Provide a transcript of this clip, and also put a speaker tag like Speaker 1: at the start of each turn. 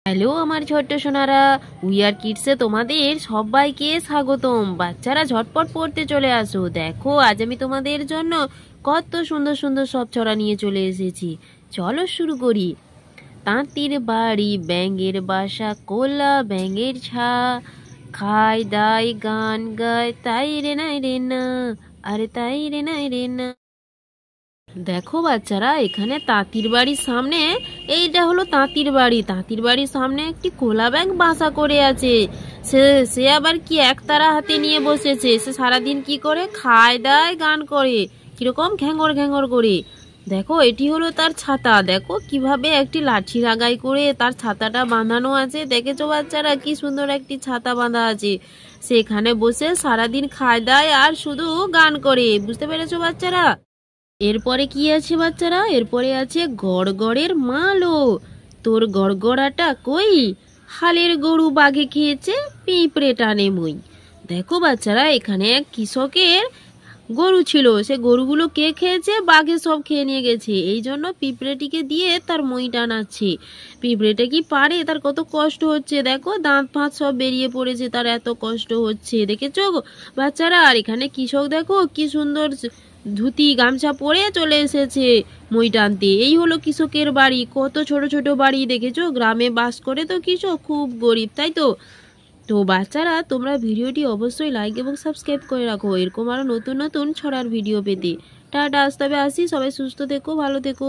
Speaker 1: Hello আমার ছোট্ট Sonara, we are কিডসে তোমাদের সবাইকে স্বাগতম। বাচ্চারা ঝটপট পড়তে চলে আসো। দেখো আজ আমি তোমাদের জন্য কত সুন্দর সুন্দর সব ছড়া নিয়ে চলে এসেছি। চলো শুরু করি। তাঁতির বাড়ি ব্যাঙের বাসা, কোলা ব্যাঙের ছা, খায় দায় গান গায়, তাই রে নাই রে না, আরে তাই রে নাই রে না। দেখো বাচ্চারা, এখানে তাঁতির বাড়ির সামনে, এইটা হলো তাঁতির বাড়ি। তাঁতির বাড়ির সামনে একটি কোলা ব্যাঙ বাসা করে আছে। সে সে আবার কি একতারা হাতে নিয়ে বসেছে। সে সারাদিন কি করে, খায় দায় গান করে, কিরকম ঘ্যাঙ্গর ঘ্যাঙ্গর করে। দেখো এটি হলো তার ছাতা। দেখো কিভাবে একটি লাঠি লাগাই করে তার ছাতাটা বাঁধানো আছে। দেখেছো বাচ্চারা, কি সুন্দর একটি ছাতা বাঁধা আছে। সেখানে বসে সারাদিন খায় দায় আর শুধু গান করে। বুঝতে পেরেছো বাচ্চারা? এরপরে কি আছে বাচ্চারা, এরপরে আছে গড়গড়ের মালো। তোর গড়গড়াটা কই, হালের গরু বাঘে খেয়েছে, পিঁপড়ে টানে মই। দেখো বাচ্চারা, এখানে এক কৃষকের গরু ছিল। সে গরুগুলো কে খেয়েছে, বাঘে সব খেয়ে নিয়ে গেছে। এই জন্য পিঁপড়েটিকে দিয়ে তার মই টানাচ্ছে। পিঁপড়েটা কি পারে, তার কত কষ্ট হচ্ছে। দেখো দাঁত ফাঁত সব বেরিয়ে পড়েছে, তার এত কষ্ট হচ্ছে। দেখেছো বাচ্চারা? আর এখানে কৃষক দেখো কি সুন্দর ধুতি গামছা পরে চলে এসেছে মই টানতে। এই হলো কৃষকের বাড়ি। কত ছোট ছোট বাড়ি, দেখেছো? গ্রামে বাস করে তো কৃষক, খুব গরিব, তাই তো? তো বাচ্চারা, তোমরা ভিডিওটি অবশ্যই লাইক এবং সাবস্ক্রাইব করে রাখো এরকম আরো নতুন নতুন ছড়ার ভিডিও পেতে। টাটা, আজ তবে আসি। সবাই সুস্থ থেকো, ভালো থেকো।